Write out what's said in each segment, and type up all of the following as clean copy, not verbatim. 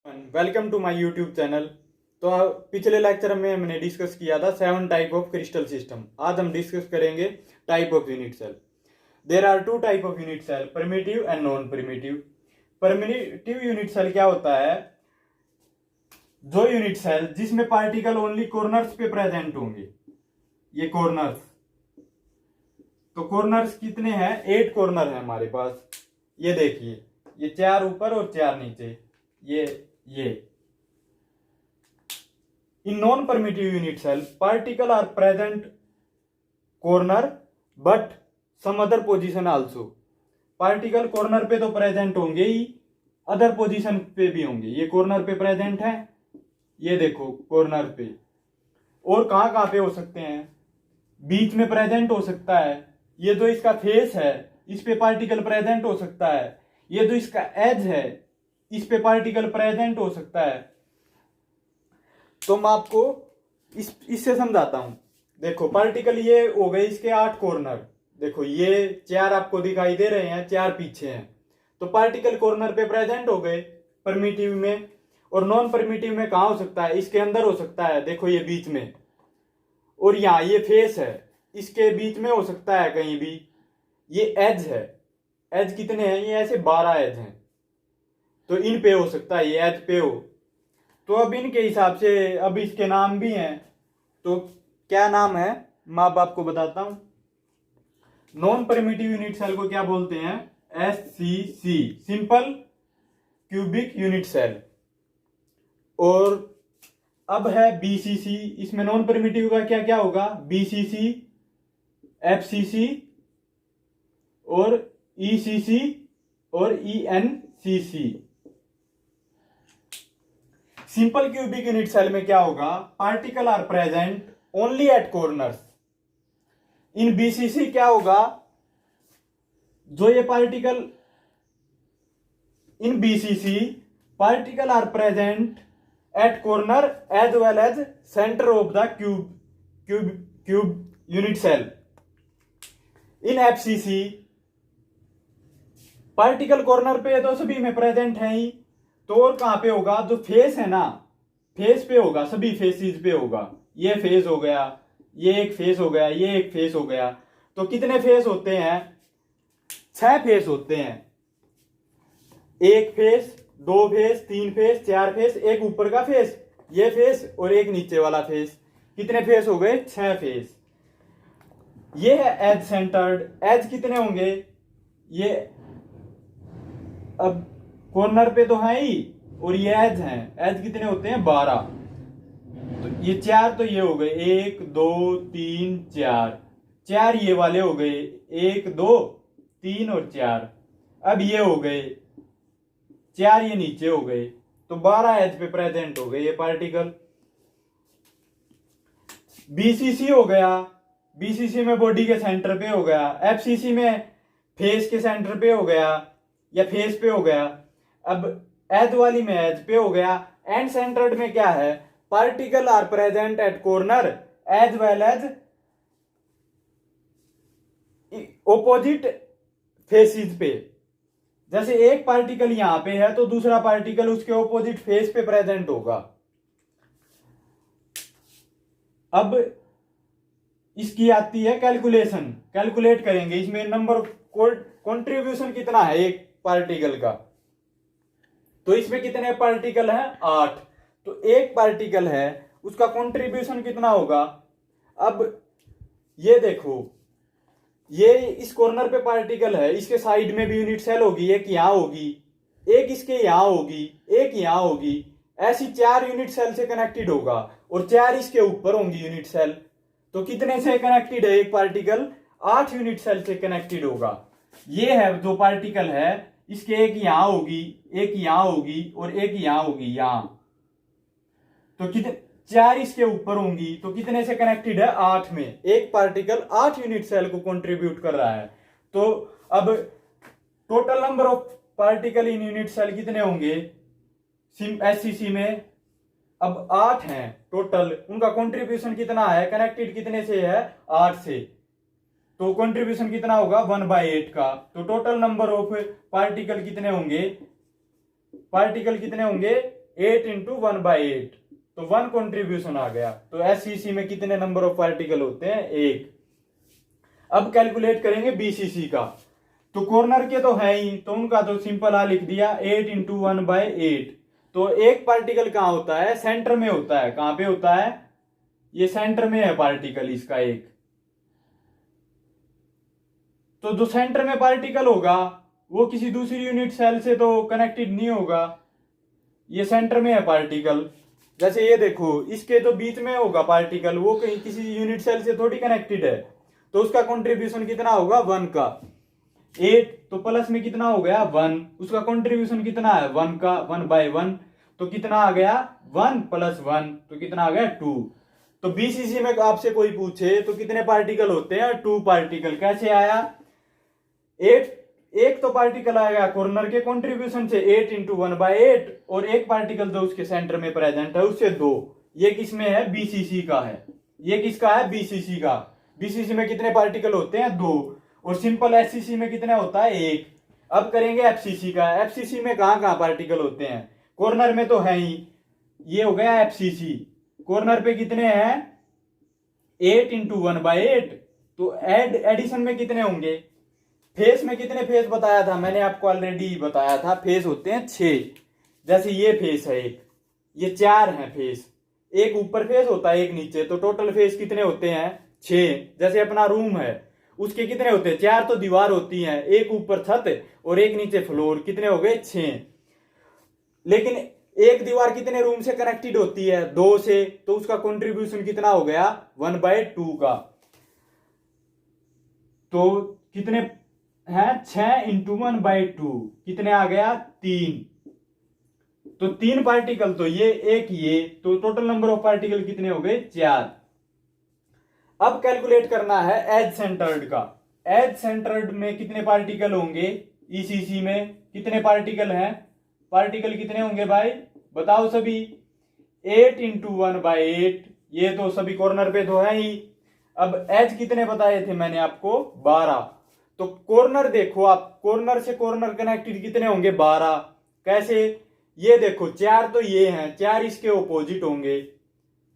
Welcome to my YouTube channel. तो पिछले lecture में हमने डिस्कस किया था 7 टाइप ऑफ क्रिस्टल सिस्टम। आज हम डिस्कस करेंगे type of unit cell. There are 2 type of unit cell, primitive and non primitive. Primitive unit cell क्या होता है? जो यूनिट सेल जिसमें पार्टिकल ओनली कॉर्नर्स पे प्रेजेंट होंगे। ये कॉर्नर्स, तो कॉर्नर्स कितने हैं? 8 कॉर्नर है हमारे पास। ये देखिए, ये 4 ऊपर और 4 नीचे। ये in non-permittive unit cell particle are present corner but some other position also। Particle corner पे तो प्रेजेंट होंगे ही, अदर पोजीशन पे भी होंगे। ये कॉर्नर पे प्रेजेंट है, ये देखो कॉर्नर पे। और कहां पे हो सकते हैं? बीच में प्रेजेंट हो सकता है। ये जो इसका फेस है, इस पे पार्टिकल प्रेजेंट हो सकता है। ये जो इसका एज है, इस पे पार्टिकल प्रेजेंट हो सकता है। तो मैं आपको इससे समझाता हूं। देखो, पार्टिकल ये हो गए इसके 8 कॉर्नर। देखो, ये 4 आपको दिखाई दे रहे हैं, 4 पीछे हैं। तो पार्टिकल कॉर्नर पे प्रेजेंट हो गए परमिटिव में। और नॉन परमिटिव में कहां हो सकता है? इसके अंदर हो सकता है। देखो, ये बीच में, और यहां ये फेस है, इसके बीच में हो सकता है कहीं भी। ये एज है। एज कितने हैं? ये ऐसे 12 एज हैं। तो इन पे हो सकता है, ये एज पे हो। तो अब इनके हिसाब से अब इसके नाम भी हैं। तो क्या नाम है मैं अब आपको बताता हूं। नॉन परमिटिव यूनिट सेल को क्या बोलते हैं? SCC, simple cubic unit cell. और अब है BCC। इसमें नॉन परमिटिव का क्या क्या होगा? BCC, FCC और ECC और ENCC। Simple cubic unit cell में क्या होगा? Particle are present only at corners. In BCC क्या होगा? जो ये particle in BCC particle are present at corner as well as centre of the cube unit cell. In FCC particle corner पे तो सभी में प्रेजेंट है ही। तो और कहां पे होगा? जो फेस है ना, फेस पे होगा, सभी फेसिस पे होगा। ये फेस हो गया, ये एक फेस हो गया, ये एक फेस हो गया। तो कितने फेस होते हैं? 6 फेस होते हैं। 1 फेस, 2 फेस, 3 फेस, 4 फेस, एक ऊपर का फेस, ये फेस और एक नीचे वाला फेस। कितने फेस हो गए? 6 फेस। ये है एज सेंटर्ड। एज कितने होंगे? ये अब कॉर्नर पे तो है ही, और ये एज हैं। एज कितने होते हैं? 12। तो ये 4 तो ये हो गए, 1 2 3 4। 4 ये वाले हो गए, 1 2 3 और 4। अब ये हो गए 4, ये नीचे हो गए। तो 12 एज पे प्रेजेंट हो गए ये पार्टिकल। बीसीसी हो गया। बीसीसी में बॉडी के सेंटर पे हो गया। एफसीसी में फेस के सेंटर पे हो गया या फेस पे हो गया। अब एज वाली में एज पे हो गया। एंड सेंटर्ड में क्या है? Particle are present at corner as well as opposite faces पे। जैसे एक पार्टिकल यहां पे है तो दूसरा पार्टिकल उसके ओपोजिट फेस पे प्रेजेंट होगा। अब इसकी आती है कैलकुलेशन। कैलकुलेट करेंगे इसमें नंबर कंट्रीब्यूशन कितना है एक पार्टिकल का। तो इसमें कितने पार्टिकल हैं? 8। तो एक पार्टिकल है, उसका कंट्रीब्यूशन कितना होगा? अब ये देखो, ये इस कॉर्नर पे पार्टिकल है, इसके साइड में भी यूनिट सेल होगी। एक यहां होगी, एक इसके यहां होगी, एक यहां होगी। ऐसी 4 यूनिट सेल से कनेक्टेड होगा और 4 इसके ऊपर होंगी यूनिट सेल। तो कितने से कनेक्टेड है एक पार्टिकल? 8 यूनिट सेल से कनेक्टेड होगा। ये है जो पार्टिकल है, इसके एक यहां होगी, एक यहां होगी और एक यहां होगी, यहां। तो कितने? 4 इसके ऊपर होंगी। तो कितने से कनेक्टेड है? 8 में। एक पार्टिकल 8 यूनिट सेल को कंट्रीब्यूट कर रहा है। तो अब total number of particle in unit cell कितने होंगे एससीसी में? अब 8 हैं टोटल। उनका कंट्रीब्यूशन कितना है? कनेक्टेड कितने से है? 8 से। तो कंट्रीब्यूशन कितना होगा? 1/8 का। तो टोटल नंबर ऑफ पार्टिकल कितने होंगे? पार्टिकल कितने होंगे? 8 इंटू 1/8, तो 1 कंट्रीब्यूशन आ गया। तो एससीसी में कितने नंबर ऑफ पार्टिकल होते हैं? 1। अब कैलकुलेट करेंगे बीसीसी का। तो कॉर्नर के तो है ही, तो उनका तो सिंपल आ लिख दिया 8 इंटू 1/8। तो एक पार्टिकल कहाँ होता है? सेंटर में होता है। कहां पे होता है? ये सेंटर में है पार्टिकल इसका एक। तो जो सेंटर में पार्टिकल होगा वो किसी दूसरी यूनिट सेल से तो कनेक्टेड नहीं होगा, ये सेंटर में है पार्टिकल। जैसे ये देखो, इसके तो बीच में होगा पार्टिकल, वो कहीं किसी यूनिट सेल से थोड़ी कनेक्टेड है, तो उसका कंट्रीब्यूशन कितना होगा? 1 का। 8 तो प्लस में कितना हो गया? 1। उसका कंट्रीब्यूशन कितना है? 1 का। 1/1 तो कितना आ गया? 1 + 1 तो कितना आ गया? 2। तो बीसीसी में आपसे कोई पूछे तो कितने पार्टिकल होते हैं? 2 पार्टिकल। कैसे आया? 8 एक तो पार्टिकल आएगा कॉर्नर के कंट्रीब्यूशन से 8 इंटू 1/8, और एक पार्टिकल जो उसके सेंटर में प्रेजेंट है उससे 2। ये किसमें है? बीसीसी का है। ये किसका है? बीसीसी का। बीसीसी में कितने पार्टिकल होते हैं? 2। और सिंपल एससीसी में कितने होता है? 1। अब करेंगे एफसीसी का। एफसीसी में कहां कहां पार्टिकल होते हैं? कॉर्नर में तो है ही, ये हो गया एफसीसी। कॉर्नर पे कितने हैं? 8 इंटू 1/8। तो एडिशन में कितने होंगे? फेस में कितने फेस बताया था? मैंने आपको ऑलरेडी बताया था, फेस होते हैं 6। जैसे ये फेस है एक, ये 4 है फेस। एक ऊपर फेस होता है, एक नीचे, तो टोटल फेस कितने होते हैं? 6। जैसे अपना रूम है, उसके कितने होते हैं? 4 तो दीवार होती है, एक ऊपर छत और एक नीचे फ्लोर, कितने हो गए? 6। लेकिन एक दीवार कितने रूम से कनेक्टेड होती है? 2 से, तो उसका कंट्रीब्यूशन कितना हो गया? 1/2 का। तो कितने है? 6 इंटू 1/2 कितने आ गया? 3। तो 3 पार्टिकल तो ये, एक ये, तो टोटल नंबर ऑफ पार्टिकल कितने हो गए? 4। अब कैलकुलेट करना है एज सेंटर्ड का। एज सेंटर्ड में कितने पार्टिकल होंगे? ईसीसी में कितने पार्टिकल हैं? पार्टिकल कितने होंगे भाई? बताओ सभी। 8 इंटू 1/8, ये तो सभी कॉर्नर पे तो है ही। अब एज कितने बताए थे मैंने आपको? 12। तो कॉर्नर देखो आप, कॉर्नर से कॉर्नर कनेक्टेड कितने होंगे? 12। कैसे? ये देखो, 4 तो ये हैं, 4 इसके ऑपोजिट होंगे।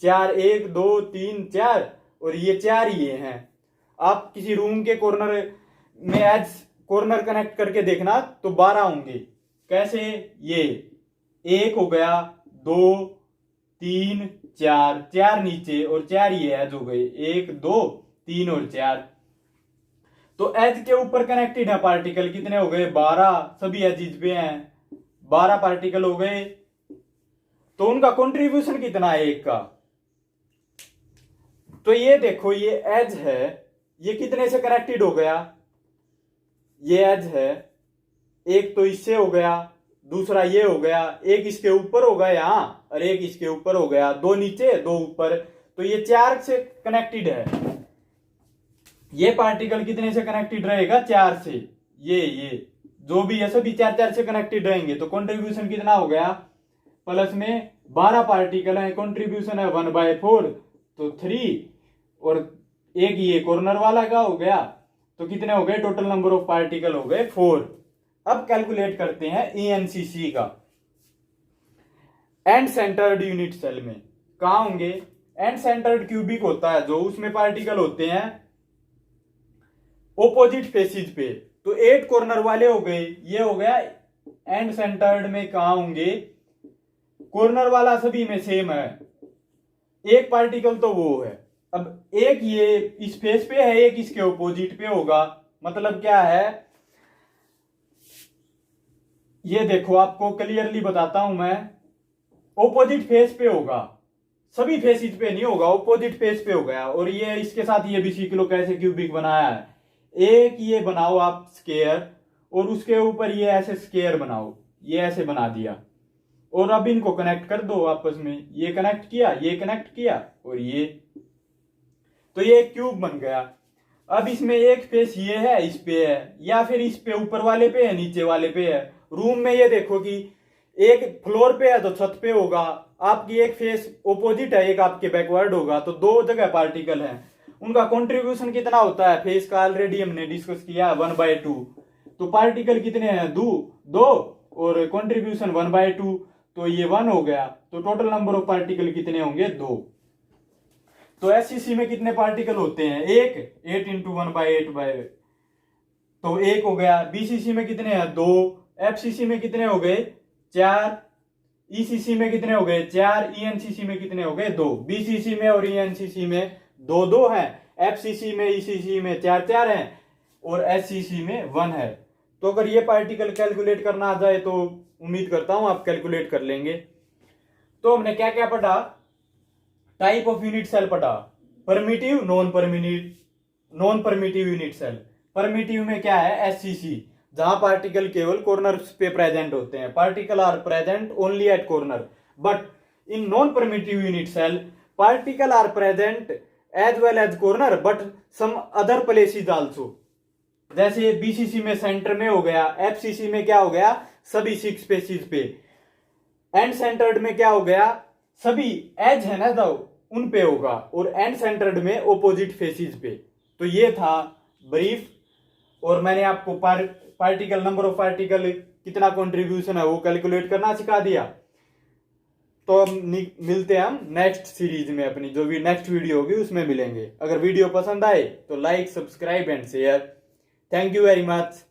4, 1 2 3 4, और ये 4 ये हैं। आप किसी रूम के कॉर्नर में एज कॉर्नर कनेक्ट करके देखना तो 12 होंगे। कैसे? ये 1 हो गया, 2 3 4, 4 नीचे और 4 ये एज हो गए, 1 2 3 और 4। तो एज के ऊपर कनेक्टेड है पार्टिकल, कितने हो गए? 12। सभी एजिज पे हैं, 12 पार्टिकल हो गए। तो उनका कंट्रीब्यूशन कितना है एक का? तो ये देखो, ये एज है, ये कितने से कनेक्टेड हो गया? ये एज है, एक तो इससे हो गया, दूसरा ये हो गया, एक इसके ऊपर हो गया यहां और एक इसके ऊपर हो गया, 2 नीचे 2 ऊपर, तो ये 4 से कनेक्टेड है। ये पार्टिकल कितने से कनेक्टेड रहेगा? 4 से। ये जो भी है सभी 4 से कनेक्टेड रहेंगे। तो कंट्रीब्यूशन कितना हो गया? प्लस में 12 पार्टिकल है, कंट्रीब्यूशन है 1/4, तो 3, और एक ये कॉर्नर वाला का हो गया, तो कितने हो गए? टोटल नंबर ऑफ पार्टिकल हो गए 4। अब कैलकुलेट करते हैं ईएनसीसी का। एंड सेंटर्ड यूनिट सेल में कहां होंगे? एंड सेंटर्ड क्यूबिक होता है जो, उसमें पार्टिकल होते हैं ओपोजिट फेसिस पे। तो 8 कॉर्नर वाले हो गए, ये हो गया एंड सेंटर्ड में कहां होंगे? कॉर्नर वाला सभी में सेम है, एक पार्टिकल तो वो है। अब एक ये इस फेस पे है, एक इसके ओपोजिट पे होगा। मतलब क्या है? ये देखो, आपको क्लियरली बताता हूं मैं, ओपोजिट फेस पे होगा, सभी फेसिस पे नहीं होगा, ओपोजिट फेस पे हो गया। और ये इसके साथ ये भी सीख लो कैसे क्यूबिक बनाया है। एक ये बनाओ आप स्क्वायर, और उसके ऊपर ये ऐसे स्क्वायर बनाओ, ये ऐसे बना दिया, और अब इनको कनेक्ट कर दो आपस में। ये कनेक्ट किया, ये कनेक्ट किया, और ये, तो ये एक क्यूब बन गया। अब इसमें एक फेस ये है, इस पे है, या फिर इस पे ऊपर वाले पे है, नीचे वाले पे है। रूम में ये देखो कि एक फ्लोर पे है तो छत पे होगा, आपकी एक फेस ओपोजिट है, एक आपके बैकवर्ड होगा, तो 2 जगह पार्टिकल हैं। उनका कंट्रीब्यूशन कितना होता है? फेस का ऑलरेडी हमने डिस्कस किया, 1/2। तो पार्टिकल कितने हैं? 2 और कंट्रीब्यूशन 1/2। तो ये 1 हो गया, तो टोटल नंबर ऑफ पार्टिकल कितने होंगे 2। तो एससीसी में कितने पार्टिकल होते हैं 1, 8 इंटू 1/8 तो 1 हो गया। बीसीसी में कितने हैं 2, एफसीसी में कितने हो गए 4, ईसीसी में कितने हो गए 4, ईएनसीसी में कितने हो गए 2। बीसीसी में और ईएनसीसी में 2 हैं, एफसीसी में ईसीसी में 4 हैं और एससीसी में 1 है। तो अगर ये पार्टिकल कैलकुलेट करना आ जाए तो उम्मीद करता हूं आप कैलकुलेट कर लेंगे। तो हमने क्या क्या पढ़ा, टाइप ऑफ यूनिट सेल पढ़ा, primitive non primitive unit cell. Primitive में क्या है एससीसी, जहां पार्टिकल केवल कॉर्नर्स पे प्रेजेंट होते हैं, particle are present only at corner. But in non primitive unit cell particle are present as well as corner but some other places also. जैसे BCC में सेंटर में हो गया, एफसीसी में क्या हो गया सभी 6 स्पेसिस पे, एंड सेंटर्ड में क्या हो गया सभी एज है ना दो उन पे होगा, और एंड सेंटर्ड में ओपोजिट फेसिस पे। तो ये था ब्रीफ, और मैंने आपको पार्टिकल नंबर ऑफ पार्टिकल कितना कंट्रीब्यूशन है वो कैलकुलेट करना सिखा दिया। तो हम मिलते हैं हम नेक्स्ट सीरीज में, अपनी जो भी नेक्स्ट वीडियो होगी उसमें मिलेंगे। अगर वीडियो पसंद आए तो like, subscribe and share. Thank you very much.